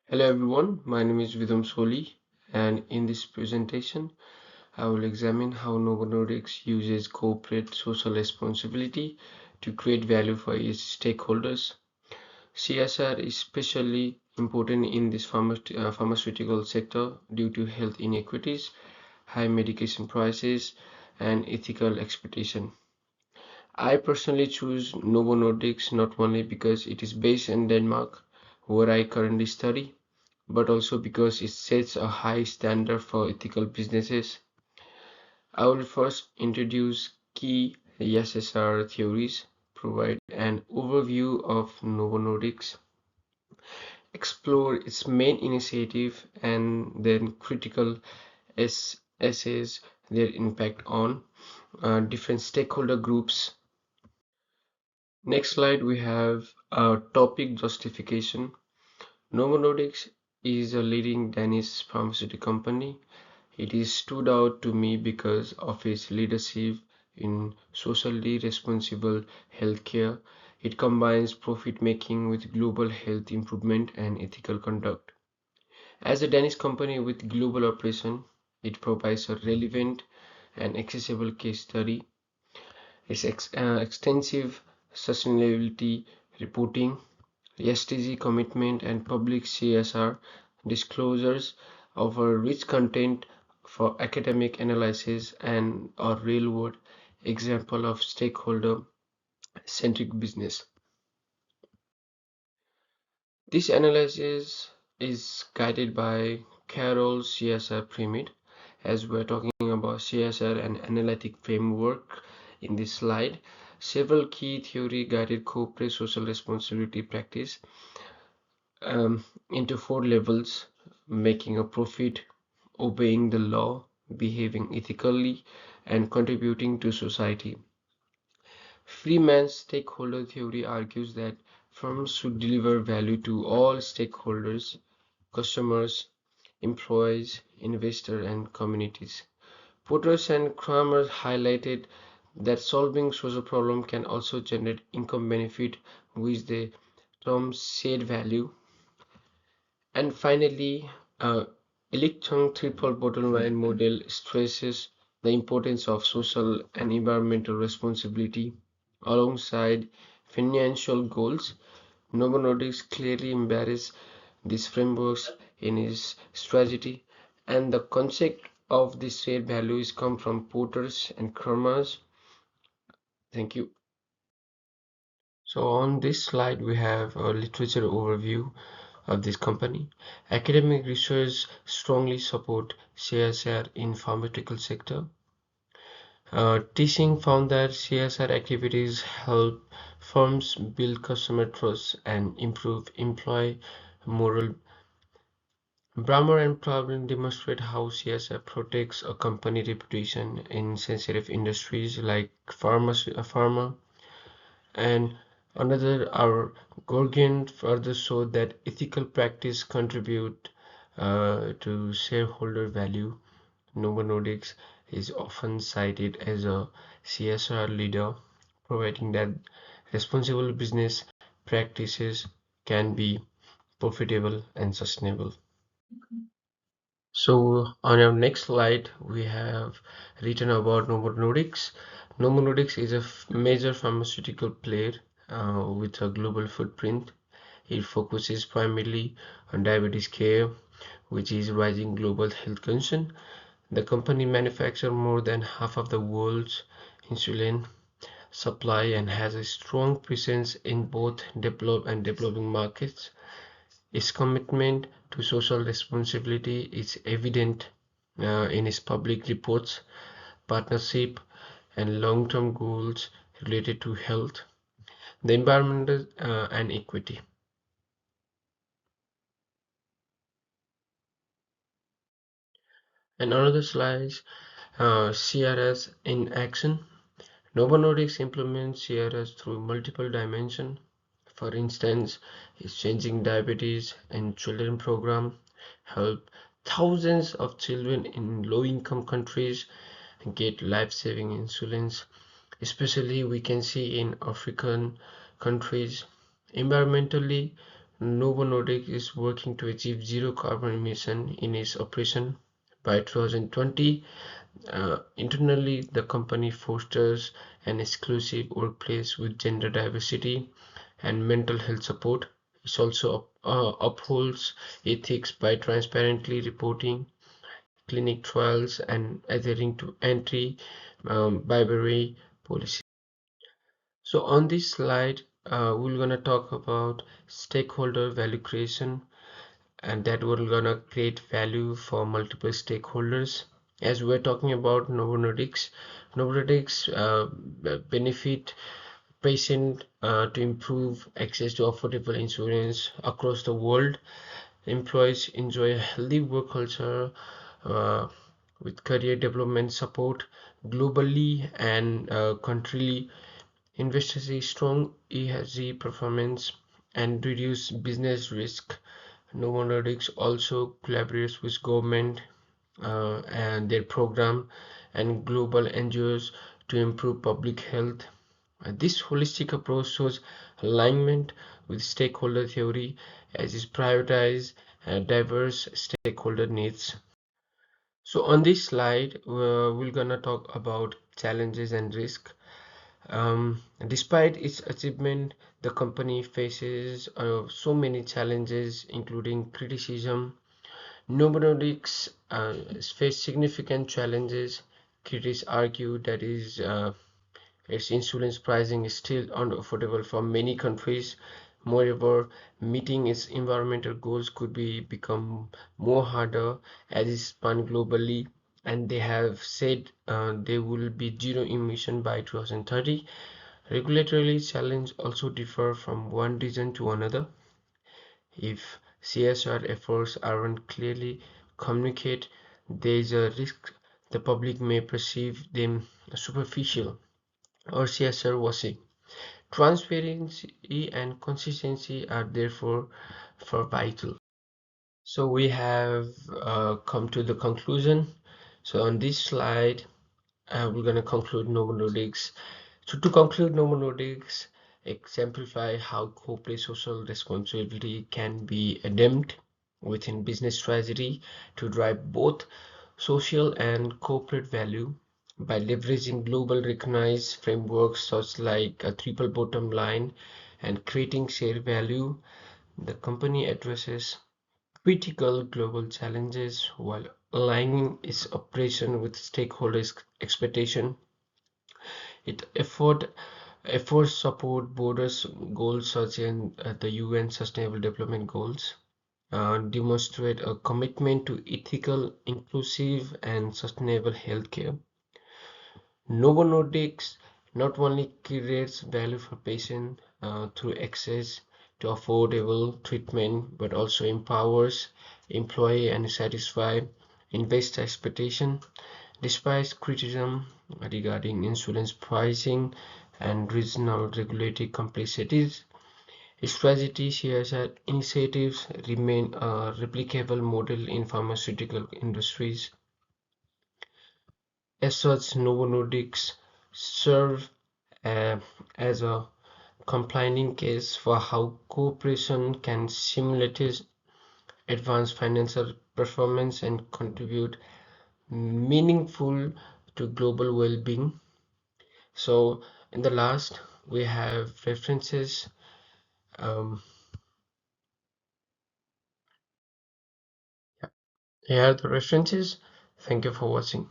Hello everyone, my name is Vidam Soli, and in this presentation, I will examine how Novo Nordisk uses corporate social responsibility to create value for its stakeholders. CSR is especially important in this pharmaceutical sector due to health inequities, high medication prices, and ethical expectation. I personally choose Novo Nordisk not only because it is based in Denmark, where I currently study, but also because it sets a high standard for ethical businesses. I will first introduce key CSR theories, provide an overview of Novo Nordisk, explore its main initiative, and then critical essays their impact on different stakeholder groups. Next slide, we have a topic justification. Novo Nordisk is a leading Danish pharmaceutical company. It is stood out to me because of its leadership in socially responsible healthcare. It combines profit making with global health improvement and ethical conduct. As a Danish company with global operation, it provides a relevant and accessible case study. Its extensive sustainability reporting, SDG commitment, and public CSR disclosures offer rich content for academic analysis and a real-world example of stakeholder-centric business. This analysis is guided by Carroll's CSR pyramid, as we're talking about CSR and analytic framework in this slide. Several key theory-guided corporate social responsibility practice into four levels: making a profit, obeying the law, behaving ethically, and contributing to society. Freeman's stakeholder theory argues that firms should deliver value to all stakeholders: customers, employees, investors, and communities. Potters and Kramer highlighted that solving social problems can also generate income benefit, which they term shared value. And finally, Electron triple bottom line model stresses the importance of social and environmental responsibility alongside financial goals. Novo Nordisk clearly embodies these frameworks in its strategy, and the concept of these shared values come from Porter's and Kramer's. Thank you. So on this slide, we have a literature overview of this company. Academic research strongly support CSR in pharmaceutical sector. Teaching found that CSR activities help firms build customer trust and improve employee moral. Brammer and Pravin demonstrate how CSR protects a company reputation in sensitive industries like pharma, and another, our Gorgian further showed that ethical practice contribute to shareholder value. Novo Nordisk is often cited as a CSR leader, providing that responsible business practices can be profitable and sustainable. So on our next slide, we have written about Novo Nordisk. Novo Nordisk is a major pharmaceutical player with a global footprint. It focuses primarily on diabetes care, which is rising global health concern. The company manufactures more than half of the world's insulin supply and has a strong presence in both developed and developing markets. Its commitment to social responsibility is evident in its public reports, partnership, and long-term goals related to health, the environment, and equity. And another slide, CRS in action. Novo Nordisk implements CRS through multiple dimensions. For instance, its changing diabetes and children program help thousands of children in low-income countries get life-saving insulins, especially we can see in African countries. Environmentally, Novo Nordisk is working to achieve zero carbon emission in its operation by 2020. Internally, the company fosters an exclusive workplace with gender diversity and mental health support. It also upholds ethics by transparently reporting clinic trials and adhering to anti-bribery policy. So on this slide, we're gonna talk about stakeholder value creation, and that we're gonna create value for multiple stakeholders. As we're talking about Novo Nordisk benefit patient to improve access to affordable insurance across the world. Employees enjoy a healthy work culture uh, with career development support globally and countryly. Investors see strong ESG performance and reduce business risk. Novo Nordisk also collaborates with government and their program and global NGOs to improve public health. This holistic approach shows alignment with stakeholder theory as it prioritizes diverse stakeholder needs. So on this slide, we're gonna talk about challenges and risk. Despite its achievement, the company faces so many challenges, including criticism. Novo Nordisk face significant challenges. Critics argue that its insurance pricing is still unaffordable for many countries. Moreover, meeting its environmental goals could become more harder as it spans globally, and they have said they will be zero emission by 2030. Regulatory challenges also differ from one region to another. If CSR efforts aren't clearly communicated, there is a risk the public may perceive them superficial or CSR washing. Transparency and consistency are therefore for vital. So we have come to the conclusion. So on this slide, we're going to conclude Novo Nordisk. So to conclude, Novo Nordisk exemplify how corporate social responsibility can be adapted within business strategy to drive both social and corporate value by leveraging global recognized frameworks such like a triple bottom line and creating shared value. The company addresses critical global challenges while aligning its operation with stakeholders' expectation. It efforts support borders goals such as the UN Sustainable Development Goals, demonstrate a commitment to ethical, inclusive, and sustainable healthcare. Novo Nordisk not only creates value for patients through access to affordable treatment, but also empowers employee and satisfy investor expectation. Despite criticism regarding insurance pricing and regional regulatory complexities, strategy CSR initiatives remain a replicable model in pharmaceutical industries. As such, Novo Nordisk serve uh, as a compelling case for how cooperation can simultaneously advance financial performance and contribute meaningful to global well-being. So in the last, we have references. Um, Here are the references. Thank you for watching.